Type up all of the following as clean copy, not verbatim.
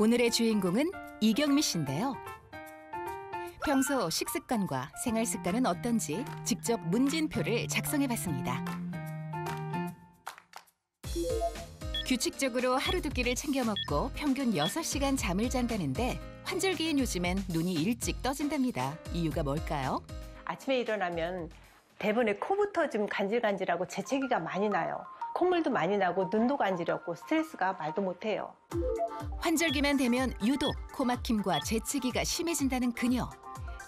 오늘의 주인공은 이경미 씨인데요. 평소 식습관과 생활 습관은 어떤지 직접 문진표를 작성해봤습니다. 규칙적으로 하루 두 끼를 챙겨 먹고 평균 6시간 잠을 잔다는데 환절기인 요즘엔 눈이 일찍 떠진답니다. 이유가 뭘까요? 아침에 일어나면 대부분의 코부터 좀 간질간질하고 재채기가 많이 나요. 콧물도 많이 나고 눈도 간지럽고 스트레스가 말도 못해요. 환절기만 되면 유독 코막힘과 재채기가 심해진다는 그녀.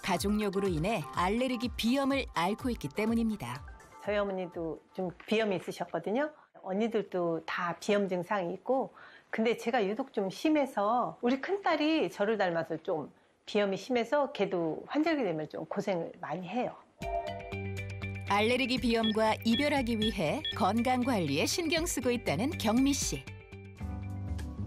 가족력으로 인해 알레르기 비염을 앓고 있기 때문입니다. 저희 어머니도 좀 비염이 있으셨거든요. 언니들도 다 비염 증상이 있고, 근데 제가 유독 좀 심해서 우리 큰딸이 저를 닮아서 좀 비염이 심해서 걔도 환절기 되면 좀 고생을 많이 해요. 알레르기 비염과 이별하기 위해 건강관리에 신경 쓰고 있다는 경미 씨.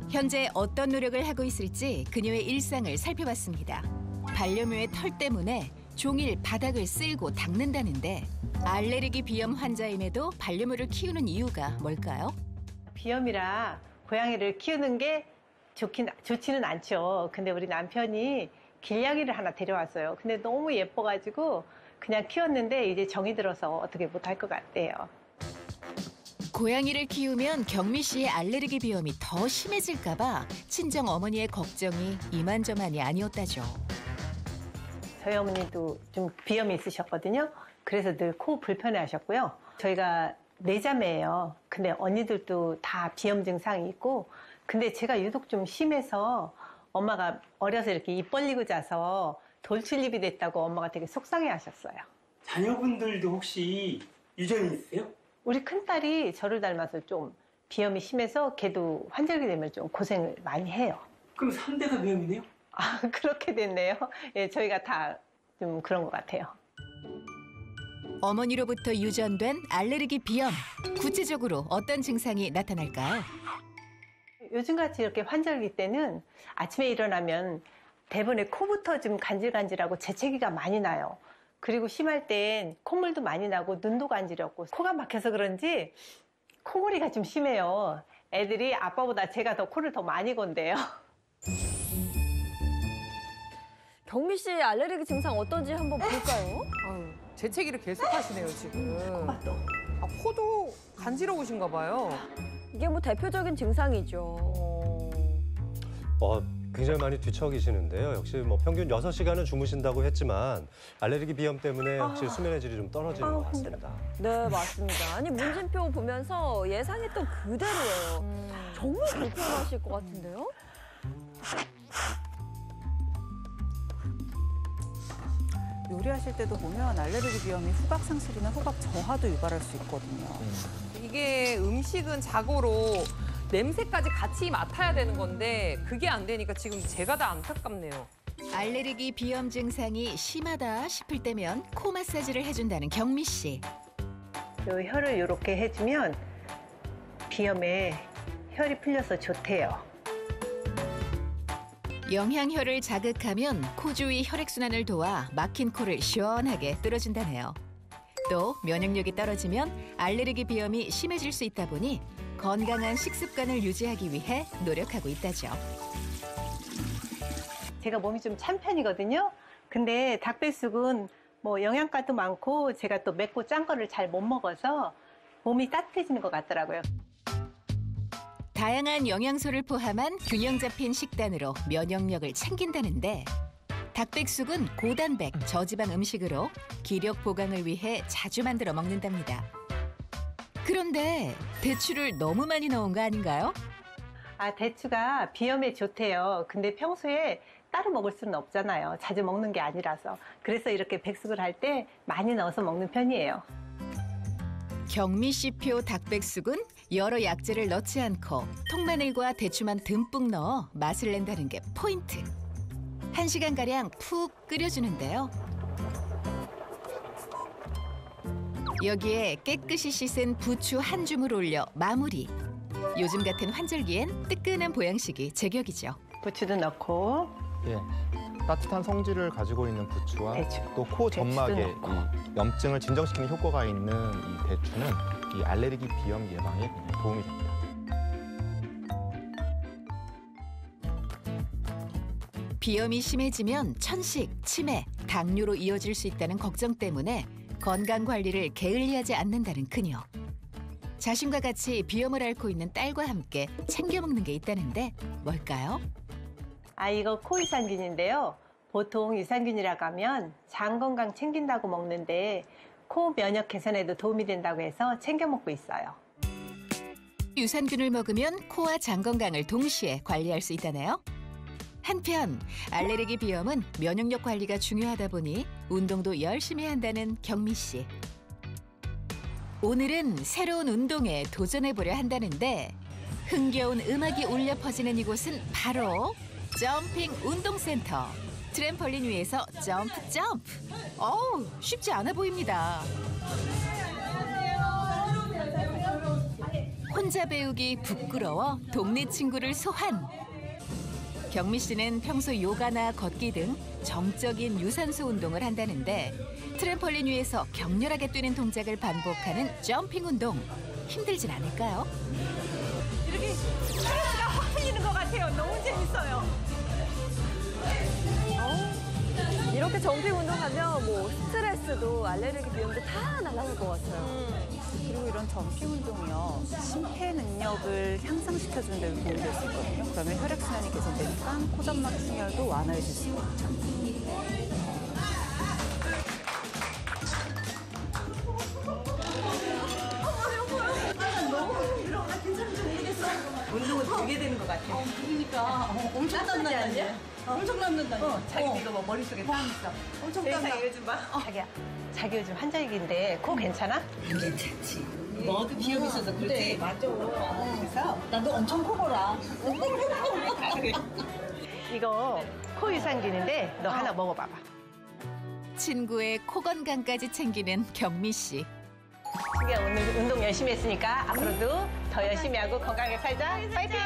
현재 어떤 노력을 하고 있을지 그녀의 일상을 살펴봤습니다. 반려묘의 털 때문에 종일 바닥을 쓸고 닦는다는데 알레르기 비염 환자임에도 반려묘를 키우는 이유가 뭘까요? 비염이라 고양이를 키우는 게 좋지는 않죠. 근데 우리 남편이 길냥이를 하나 데려왔어요. 근데 너무 예뻐가지고 그냥 키웠는데 이제 정이 들어서 어떻게 못할 것 같아요. 고양이를 키우면 경미 씨의 알레르기 비염이 더 심해질까 봐 친정 어머니의 걱정이 이만저만이 아니었다죠. 저희 어머니도 좀 비염이 있으셨거든요. 그래서 늘 코 불편해하셨고요. 저희가 4자매예요. 근데 언니들도 다 비염 증상이 있고, 근데 제가 유독 좀 심해서 엄마가 어려서 이렇게 입 벌리고 자서 돌출입이 됐다고 엄마가 되게 속상해하셨어요. 자녀분들도 혹시 유전이 있으세요? 우리 큰딸이 저를 닮아서 좀 비염이 심해서 걔도 환절기 되면 좀 고생을 많이 해요. 그럼 3대가 비염이네요? 아, 그렇게 됐네요. 예, 저희가 다 좀 그런 것 같아요. 어머니로부터 유전된 알레르기 비염. 구체적으로 어떤 증상이 나타날까요? 요즘같이 이렇게 환절기 때는 아침에 일어나면 대부분의 코부터 좀 간질간질하고 재채기가 많이 나요. 그리고 심할 땐 콧물도 많이 나고 눈도 간지럽고 코가 막혀서 그런지 코골이가 좀 심해요. 애들이 아빠보다 제가 더 코를 더 많이 건대요. 경미 씨 알레르기 증상 어떤지 한번 볼까요? 아유, 재채기를 계속 하시네요, 지금. 코가 코도 간지러우신가 봐요. 이게 뭐 대표적인 증상이죠. 굉장히 많이 뒤척이시는데요. 역시 뭐 평균 6시간은 주무신다고 했지만 알레르기 비염 때문에 확실히 수면의 질이 좀 떨어지는 것 같습니다. 네, 맞습니다. 아니, 문진표 보면서 예상했던 그대로예요. 정말 불편하실 것 같은데요? 요리하실 때도 보면 알레르기 비염이 후각 상실이나 후각 저하도 유발할 수 있거든요. 이게 음식은 자고로 냄새까지 같이 맡아야 되는 건데 그게 안 되니까 지금 제가 다 안타깝네요. 알레르기 비염 증상이 심하다 싶을 때면 코 마사지를 해준다는 경미 씨. 요 혀를 이렇게 해주면 비염에 혈이 풀려서 좋대요. 영양혈을 자극하면 코 주위 혈액순환을 도와 막힌 코를 시원하게 뚫어준다네요. 또 면역력이 떨어지면 알레르기 비염이 심해질 수 있다 보니 건강한 식습관을 유지하기 위해 노력하고 있다죠. 제가 몸이 좀 찬 편이거든요. 근데 닭백숙은 뭐 영양가도 많고 제가 또 맵고 짠 거를 잘 못 먹어서 몸이 따뜻해지는 것 같더라고요. 다양한 영양소를 포함한 균형 잡힌 식단으로 면역력을 챙긴다는데 닭백숙은 고단백, 저지방 음식으로 기력 보강을 위해 자주 만들어 먹는답니다. 그런데 대추를 너무 많이 넣은 거 아닌가요? 아, 대추가 비염에 좋대요. 근데 평소에 따로 먹을 수는 없잖아요. 자주 먹는 게 아니라서. 그래서 이렇게 백숙을 할 때 많이 넣어서 먹는 편이에요. 경미 씨표 닭백숙은 여러 약재를 넣지 않고 통마늘과 대추만 듬뿍 넣어 맛을 낸다는 게 포인트. 1시간가량 푹 끓여주는데요. 여기에 깨끗이 씻은 부추 한 줌을 올려 마무리. 요즘 같은 환절기엔 뜨끈한 보양식이 제격이죠. 부추도 넣고 예, 따뜻한 성질을 가지고 있는 부추와 대추. 또 코 점막에 넣고. 이 염증을 진정시키는 효과가 있는 이 대추는 이 알레르기 비염 예방에 굉장히 도움이 됩니다. 비염이 심해지면 천식, 치매, 당뇨로 이어질 수 있다는 걱정 때문에 건강 관리를 게을리하지 않는다는 그녀. 자신과 같이 비염을 앓고 있는 딸과 함께 챙겨 먹는 게 있다는데 뭘까요? 이거 코 유산균인데요. 보통 유산균이라고 하면 장 건강 챙긴다고 먹는데 코 면역 개선에도 도움이 된다고 해서 챙겨 먹고 있어요. 유산균을 먹으면 코와 장 건강을 동시에 관리할 수 있다네요. 한편 알레르기 비염은 면역력 관리가 중요하다 보니 운동도 열심히 한다는 경미 씨. 오늘은 새로운 운동에 도전해보려 한다는데 흥겨운 음악이 울려 퍼지는 이곳은 바로 점핑 운동센터. 트램펄린 위에서 점프. 어우, 쉽지 않아 보입니다. 혼자 배우기 부끄러워 동네 친구를 소환. 경미 씨는 평소 요가나 걷기 등 정적인 유산소 운동을 한다는데 트램펄린 위에서 격렬하게 뛰는 동작을 반복하는 점핑 운동. 힘들진 않을까요? 이렇게 스트레스가 확 풀리는 것 같아요. 너무 재밌어요. 이렇게 점핑 운동하면 뭐 스트레스도 알레르기 비염도 다 날아갈 것 같아요. 그리고 이런 점핑 운동이요. 심폐 능력을 향상시켜주는 데 도움이 될 수 있거든요. 그러면 혈액순환이 개선되니까 코점막 충혈도 완화해 줄 수 있죠. 운동은 되게 되는 것 같아요. 그러니까 엄청 땀난다냐? 엄청 땀난다냐? 자기 이거 뭐 머릿속에 땀 있어. 엄청 땀나. 요즘 봐. 자기 요즘 환절기인데 코 괜찮아? 괜찮지. 너도 비염 있어서 그렇지. 맞아. 그래서 나도 엄청 코골아. 이거 코 유산균인데 너 하나 먹어봐봐. 친구의 코 건강까지 챙기는 경미 씨. 우리가 오늘 운동 열심히 했으니까 앞으로도 더 열심히 하고 건강하게 살자. 파이팅!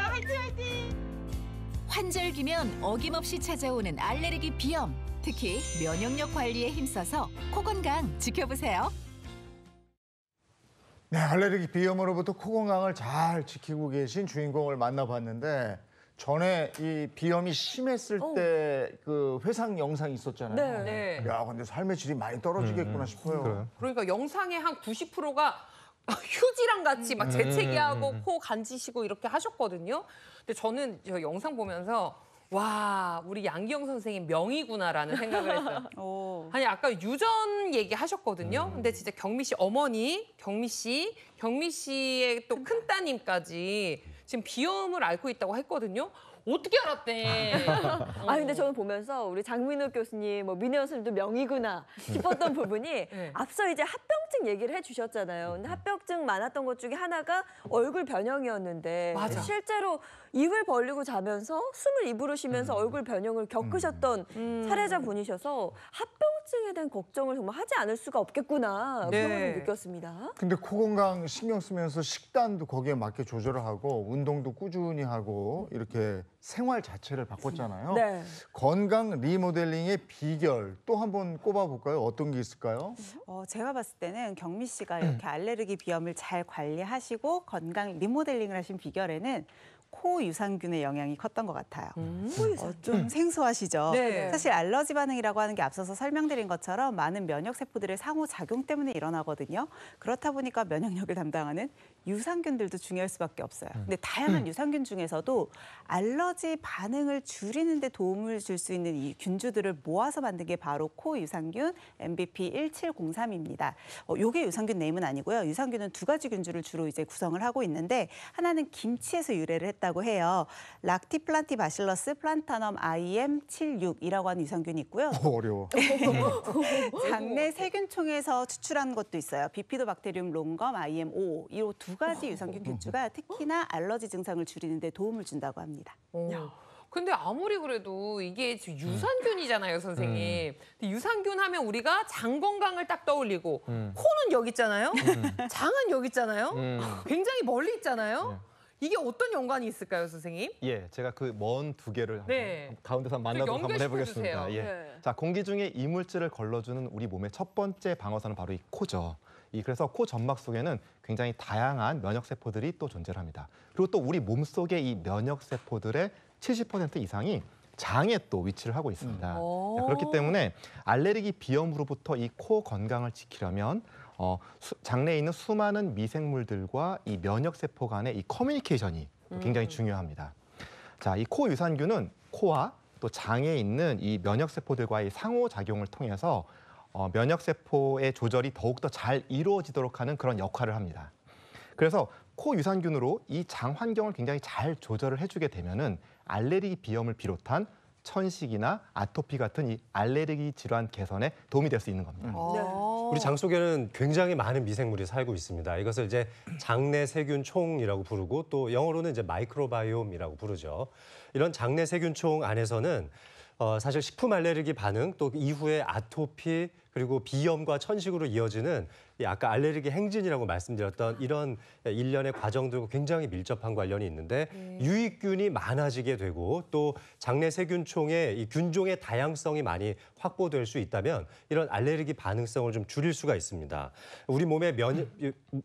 환절기면 어김없이 찾아오는 알레르기 비염. 특히 면역력 관리에 힘써서 코 건강 지켜보세요. 네, 알레르기 비염으로부터 코 건강을 잘 지키고 계신 주인공을 만나봤는데 전에 이 비염이 심했을 때 그 회상 영상이 있었잖아요. 네. 야, 근데 삶의 질이 많이 떨어지겠구나 싶어요. 그러니까 영상의 한 90%가 휴지랑 같이 막 재채기하고 코 간지시고 이렇게 하셨거든요. 근데 저는 저 영상 보면서 와, 우리 양기영 선생님 명이구나라는 생각을 했어요. 아니 아까 유전 얘기 하셨거든요. 근데 진짜 경미 씨 어머니, 경미 씨의 또 큰 따님까지 지금 비염을 앓고 있다고 했거든요. 어떻게 알았대? 근데 저는 보면서 우리 장민욱 교수님, 뭐 민혜 선생님도 명이구나 싶었던 부분이 네. 앞서 이제 합병증 얘기를 해주셨잖아요. 근데 합병증 많았던 것 중에 하나가 얼굴 변형이었는데 맞아. 실제로 입을 벌리고 자면서 숨을 입으로 쉬면서 얼굴 변형을 겪으셨던 사례자분이셔서 합병증에 대한 걱정을 정말 하지 않을 수가 없겠구나 네. 그런 걸 느꼈습니다. 근데 코 건강 신경 쓰면서 식단도 거기에 맞게 조절을 하고 운동도 꾸준히 하고 이렇게 생활 자체를 바꿨잖아요. 네. 건강 리모델링의 비결 또 한번 꼽아볼까요? 어떤 게 있을까요? 제가 봤을 때는 경미 씨가 이렇게 알레르기 비염을 잘 관리하시고 건강 리모델링을 하신 비결에는 코 유산균의 영향이 컸던 것 같아요. 좀 생소하시죠? 네. 사실 알러지 반응이라고 하는 게 앞서서 설명드린 것처럼 많은 면역세포들의 상호작용 때문에 일어나거든요. 그렇다 보니까 면역력을 담당하는 유산균들도 중요할 수밖에 없어요. 근데 다양한 유산균 중에서도 알러지 반응을 줄이는 데 도움을 줄 수 있는 이 균주들을 모아서 만든 게 바로 코 유산균 MVP1703입니다. 요게 유산균 네임은 아니고요. 유산균은 두 가지 균주를 주로 이제 구성을 하고 있는데 하나는 김치에서 유래를 했다고 해요. 락티플란티바실러스 플란타넘 IM76이라고 하는 유산균이 있고요. 어려워. 장내 세균총에서 추출한 것도 있어요. 비피도박테리움 롱검 IM5. 이 두 가지 유산균 균주가 특히나 알러지 증상을 줄이는 데 도움을 준다고 합니다. 근데 아무리 그래도 이게 지금 유산균이잖아요, 선생님. 근데 유산균 하면 우리가 장 건강을 딱 떠올리고 코는 여기 있잖아요. 장은 여기 있잖아요. 굉장히 멀리 있잖아요. 이게 어떤 연관이 있을까요, 선생님? 예, 제가 그 먼 두 개를 네. 가운데서 만나도록 한번 해보겠습니다. 연결시켜주세요. 예. 네. 자, 공기 중에 이물질을 걸러주는 우리 몸의 첫 번째 방어선은 바로 이 코죠. 그래서 코 점막 속에는 굉장히 다양한 면역 세포들이 또 존재합니다. 그리고 또 우리 몸 속의 이 면역 세포들의 70% 이상이 장에 또 위치를 하고 있습니다. 자, 그렇기 때문에 알레르기 비염으로부터 이 코 건강을 지키려면 장내에 있는 수많은 미생물들과 이 면역 세포 간의 이 커뮤니케이션이 굉장히 중요합니다. 자, 이 코 유산균은 코와 또 장에 있는 이 면역 세포들과의 상호작용을 통해서 면역 세포의 조절이 더욱더 잘 이루어지도록 하는 그런 역할을 합니다. 그래서 코 유산균으로 이 장 환경을 굉장히 잘 조절을 해주게 되면은 알레르기 비염을 비롯한 천식이나 아토피 같은 이 알레르기 질환 개선에 도움이 될 수 있는 겁니다. 우리 장 속에는 굉장히 많은 미생물이 살고 있습니다. 이것을 이제 장내 세균총이라고 부르고 또 영어로는 이제 마이크로바이옴이라고 부르죠. 이런 장내 세균총 안에서는 사실 식품 알레르기 반응 또 이후에 아토피 그리고 비염과 천식으로 이어지는 아까 알레르기 행진이라고 말씀드렸던 이런 일련의 과정들과 굉장히 밀접한 관련이 있는데 유익균이 많아지게 되고 또 장내 세균총의 이 균종의 다양성이 많이 확보될 수 있다면 이런 알레르기 반응성을 좀 줄일 수가 있습니다. 우리 몸에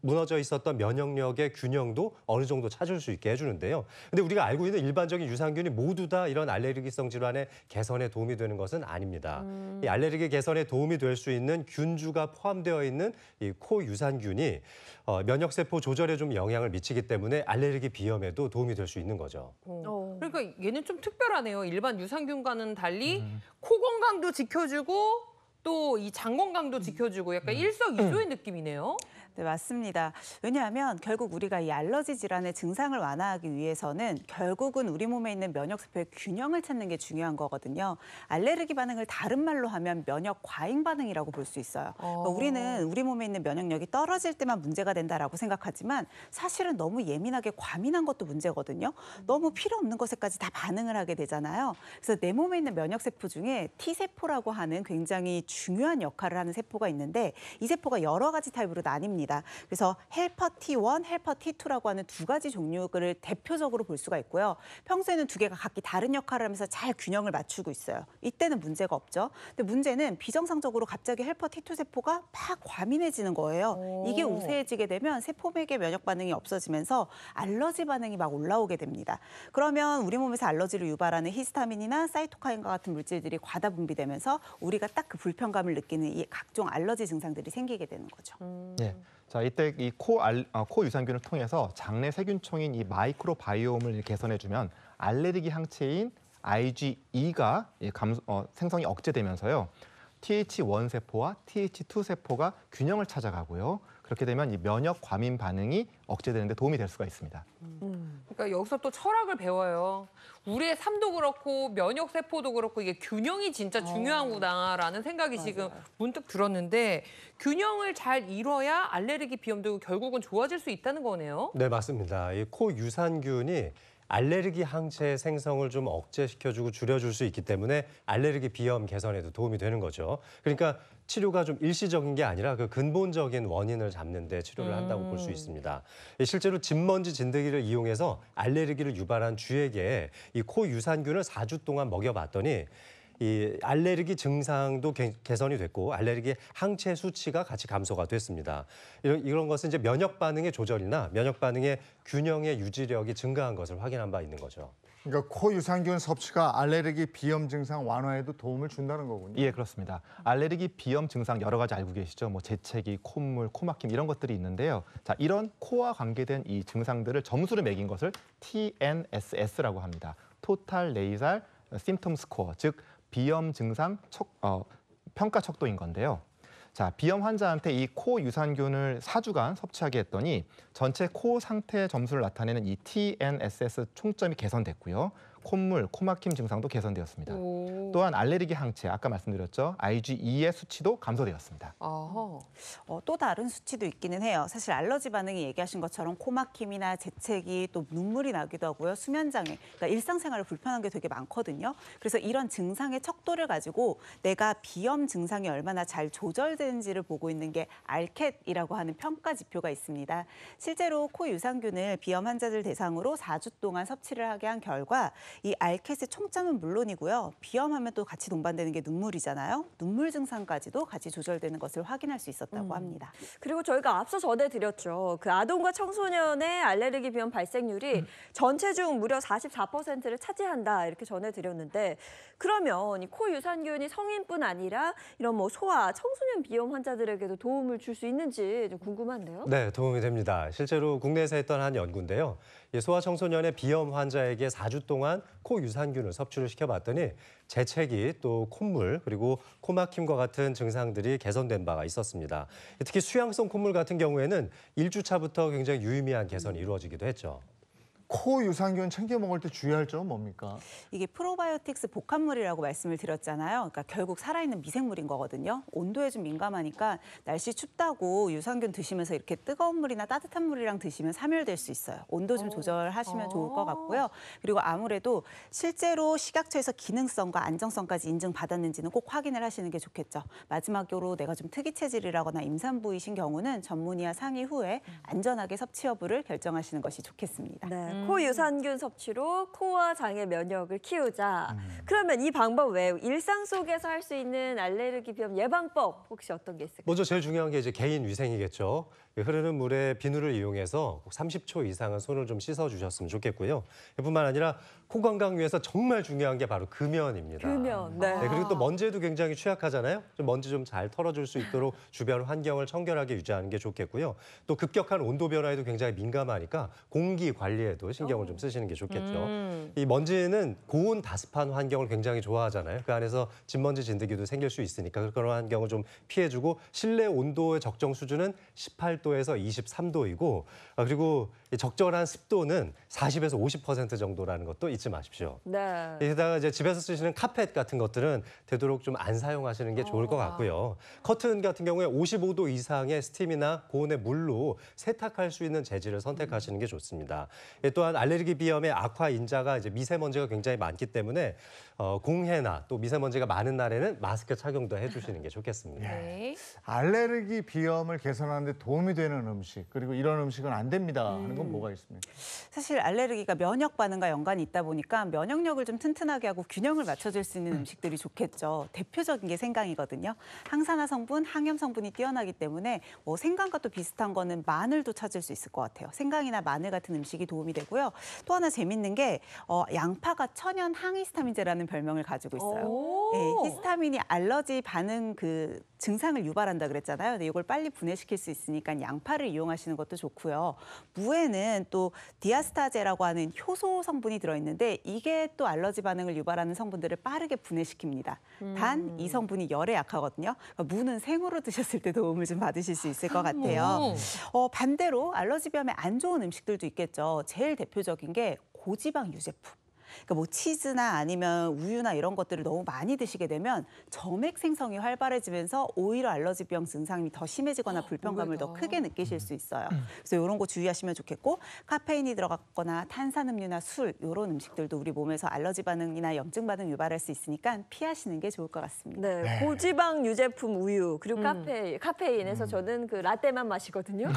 무너져 있었던 면역력의 균형도 어느 정도 찾을 수 있게 해주는데요. 근데 우리가 알고 있는 일반적인 유산균이 모두 다 이런 알레르기성 질환의 개선에 도움이 되는 것은 아닙니다. 이 알레르기 개선에 도움이 될 수 있는 균주가 포함되어 있는 이 코 유산균이 면역 세포 조절에 좀 영향을 미치기 때문에 알레르기 비염에도 도움이 될 수 있는 거죠. 그러니까 얘는 좀 특별하네요. 일반 유산균과는 달리 코 건강도 지켜주고 또 이 장 건강도 지켜주고 약간 일석이조의 느낌이네요. 네, 맞습니다. 왜냐하면 결국 우리가 이 알러지 질환의 증상을 완화하기 위해서는 결국은 우리 몸에 있는 면역 세포의 균형을 찾는 게 중요한 거거든요. 알레르기 반응을 다른 말로 하면 면역 과잉 반응이라고 볼 수 있어요. 그러니까 우리는 우리 몸에 있는 면역력이 떨어질 때만 문제가 된다라고 생각하지만 사실은 너무 예민하게 과민한 것도 문제거든요. 너무 필요 없는 것에까지 다 반응을 하게 되잖아요. 그래서 내 몸에 있는 면역 세포 중에 T세포라고 하는 굉장히 중요한 역할을 하는 세포가 있는데 이 세포가 여러 가지 타입으로 나뉩니다. 그래서 헬퍼 T1, 헬퍼 T2라고 하는 두 가지 종류를 대표적으로 볼 수가 있고요. 평소에는 두 개가 각기 다른 역할을 하면서 잘 균형을 맞추고 있어요. 이때는 문제가 없죠. 근데 문제는 비정상적으로 갑자기 헬퍼 T2 세포가 막 과민해지는 거예요. 이게 우세해지게 되면 세포맥의 면역 반응이 없어지면서 알러지 반응이 막 올라오게 됩니다. 그러면 우리 몸에서 알러지를 유발하는 히스타민이나 사이토카인과 같은 물질들이 과다 분비되면서 우리가 딱 그 불편감을 느끼는 이 각종 알러지 증상들이 생기게 되는 거죠. 네. 자, 이때 이 코 유산균을 통해서 장내 세균총인 이 마이크로바이옴을 개선해주면 알레르기 항체인 IgE가 생성이 억제되면서요. Th1 세포와 Th2 세포가 균형을 찾아가고요. 그렇게 되면 이 면역 과민 반응이 억제되는 데 도움이 될 수가 있습니다. 그러니까 여기서 또 철학을 배워요. 우리의 삶도 그렇고 면역 세포도 그렇고 이게 균형이 진짜 중요하구나라는 생각이 지금 문득 들었는데 균형을 잘 이뤄야 알레르기 비염도 결국은 좋아질 수 있다는 거네요. 네, 맞습니다. 이 코 유산균이 알레르기 항체 생성을 좀 억제시켜주고 줄여줄 수 있기 때문에 알레르기 비염 개선에도 도움이 되는 거죠. 그러니까 치료가 좀 일시적인 게 아니라 그 근본적인 원인을 잡는 데 치료를 한다고 볼 수 있습니다. 실제로 진먼지 진드기를 이용해서 알레르기를 유발한 쥐에게 이 코 유산균을 4주 동안 먹여봤더니 이 알레르기 증상도 개선이 됐고 알레르기 항체 수치가 같이 감소가 됐습니다. 이런 것은 이제 면역 반응의 조절이나 면역 반응의 균형의 유지력이 증가한 것을 확인한 바 있는 거죠. 그러니까 코 유산균 섭취가 알레르기 비염 증상 완화에도 도움을 준다는 거군요. 예, 그렇습니다. 알레르기 비염 증상 여러 가지 알고 계시죠? 뭐 재채기, 콧물, 코막힘 이런 것들이 있는데요. 자, 이런 코와 관계된 이 증상들을 점수를 매긴 것을 TNSS라고 합니다. 토탈 네이살 심텀 스코어, 즉 비염 증상 평가 척도인 건데요. 자, 비염 환자한테 이 코 유산균을 4주간 섭취하게 했더니 전체 코 상태 점수를 나타내는 이 TNSS 총점이 개선됐고요. 콧물, 코막힘 증상도 개선되었습니다. 또한 알레르기 항체, 아까 말씀드렸죠. IgE의 수치도 감소되었습니다. 또 다른 수치도 있기는 해요. 사실 알러지 반응이 얘기하신 것처럼 코막힘이나 재채기, 또 눈물이 나기도 하고요. 수면장애, 그러니까 일상생활을 불편한 게 되게 많거든요. 그래서 이런 증상의 척도를 가지고 내가 비염 증상이 얼마나 잘 조절되는지를 보고 있는 게 알캣이라고 하는 평가 지표가 있습니다. 실제로 코 유산균을 비염 환자들 대상으로 4주 동안 섭취를 하게 한 결과 이 알캣의 총점은 물론이고요. 비염하면 또 같이 동반되는 게 눈물이잖아요. 눈물 증상까지도 같이 조절되는 것을 확인할 수 있었다고 합니다. 그리고 저희가 앞서 전해드렸죠. 그 아동과 청소년의 알레르기 비염 발생률이 전체 중 무려 44%를 차지한다 이렇게 전해드렸는데 그러면 이 코 유산균이 성인뿐 아니라 이런 뭐 소아, 청소년 비염 환자들에게도 도움을 줄 수 있는지 좀 궁금한데요. 네, 도움이 됩니다. 실제로 국내에서 했던 한 연구인데요. 이 소아 청소년의 비염 환자에게 4주 동안 코 유산균을 섭취를 시켜봤더니 재채기, 또 콧물, 그리고 코막힘과 같은 증상들이 개선된 바가 있었습니다. 특히 수양성 콧물 같은 경우에는 1주차부터 굉장히 유의미한 개선이 이루어지기도 했죠. 코 유산균 챙겨 먹을 때 주의할 점은 뭡니까? 이게 프로바이오틱스 복합물이라고 말씀을 드렸잖아요. 그러니까 결국 살아있는 미생물인 거거든요. 온도에 좀 민감하니까 날씨 춥다고 유산균 드시면서 이렇게 뜨거운 물이나 따뜻한 물이랑 드시면 사멸될 수 있어요. 온도 좀 조절하시면 좋을 것 같고요. 그리고 아무래도 실제로 식약처에서 기능성과 안정성까지 인증받았는지는 꼭 확인을 하시는 게 좋겠죠. 마지막으로 내가 좀 특이 체질이라거나 임산부이신 경우는 전문의와 상의 후에 안전하게 섭취 여부를 결정하시는 것이 좋겠습니다. 네, 코 유산균 섭취로 코와 장의 면역을 키우자. 그러면 이 방법 외에 일상 속에서 할 수 있는 알레르기 비염 예방법 혹시 어떤 게 있을까요? 먼저 제일 중요한 게 이제 개인 위생이겠죠. 흐르는 물에 비누를 이용해서 꼭 30초 이상은 손을 좀 씻어주셨으면 좋겠고요. 뿐만 아니라 코 건강 위해서 정말 중요한 게 바로 금연입니다. 금연. 네. 네, 그리고 또 먼지에도 굉장히 취약하잖아요. 좀 먼지 좀 잘 털어줄 수 있도록 주변 환경을 청결하게 유지하는 게 좋겠고요. 또 급격한 온도 변화에도 굉장히 민감하니까 공기 관리에도 신경을 좀 쓰시는 게 좋겠죠. 이 먼지는 고온 다습한 환경을 굉장히 좋아하잖아요. 그 안에서 진먼지 진드기도 생길 수 있으니까 그런 환경을 좀 피해주고 실내 온도의 적정 수준은 18도에서 23도이고 그리고 적절한 습도는 40에서 50% 정도라는 것도 잊지 마십시오. 네. 게다가 이제 집에서 쓰시는 카펫 같은 것들은 되도록 좀 안 사용하시는 게 좋을 것 같고요. 커튼 같은 경우에 55도 이상의 스팀이나 고온의 물로 세탁할 수 있는 재질을 선택하시는 게 좋습니다. 또한 알레르기 비염의 악화 인자가 이제 미세먼지가 굉장히 많기 때문에 공해나 또 미세먼지가 많은 날에는 마스크 착용도 해주시는 게 좋겠습니다. 네. 알레르기 비염을 개선하는 데 도움이 되는 음식, 그리고 이런 음식은 안 됩니다 하는 건 뭐가 있습니까? 사실 알레르기가 면역 반응과 연관이 있다 보니까 면역력을 좀 튼튼하게 하고 균형을 맞춰줄 수 있는 음식들이 좋겠죠. 대표적인 게 생강이거든요. 항산화 성분, 항염 성분이 뛰어나기 때문에 생강과 또 비슷한 거는 마늘도 찾을 수 있을 것 같아요. 생강이나 마늘 같은 음식이 도움이 되고요. 또 하나 재밌는 게 양파가 천연 항히스타민제라는 별명을 가지고 있어요. 네, 히스타민이 알러지 반응 그 증상을 유발한다 그랬잖아요. 근데 이걸 빨리 분해시킬 수 있으니까 양파를 이용하시는 것도 좋고요. 무에는 또 디아스타제라고 하는 효소 성분이 들어있는데 이게 또 알러지 반응을 유발하는 성분들을 빠르게 분해시킵니다. 단 이 성분이 열에 약하거든요. 그러니까 무는 생으로 드셨을 때 도움을 좀 받으실 수 있을 것 같아요. 반대로 알러지 비염에 안 좋은 음식들도 있겠죠. 제일 대표적인 게 고지방 유제품. 그러니까 뭐 치즈나 아니면 우유나 이런 것들을 너무 많이 드시게 되면 점액 생성이 활발해지면서 오히려 알러지병 증상이 더 심해지거나 불편감을 더 크게 느끼실 수 있어요. 그래서 이런 거 주의하시면 좋겠고 카페인이 들어갔거나 탄산음료나 술 이런 음식들도 우리 몸에서 알러지 반응이나 염증 반응 유발할 수 있으니까 피하시는 게 좋을 것 같습니다. 네, 고지방 유제품 우유 그리고 카페인에서 저는 그 라떼만 마시거든요.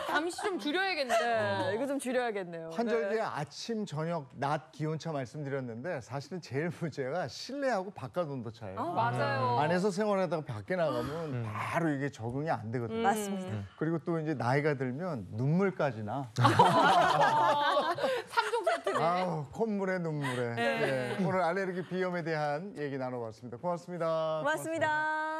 잠시 좀 줄여야겠네요. 네, 이거 좀 줄여야겠네요. 환절기에 아침, 저녁, 낮 기온차 말씀드렸는데 사실은 제일 문제가 실내하고 바깥 온도 차예요. 맞아요. 안에서 생활하다가 밖에 나가면 바로 이게 적응이 안 되거든요. 맞습니다. 그리고 또 이제 나이가 들면 눈물까지 나. 3종 세트네. 아우, 콧물에 눈물에. 네. 오늘 알레르기 비염에 대한 얘기 나눠봤습니다. 고맙습니다. 고맙습니다.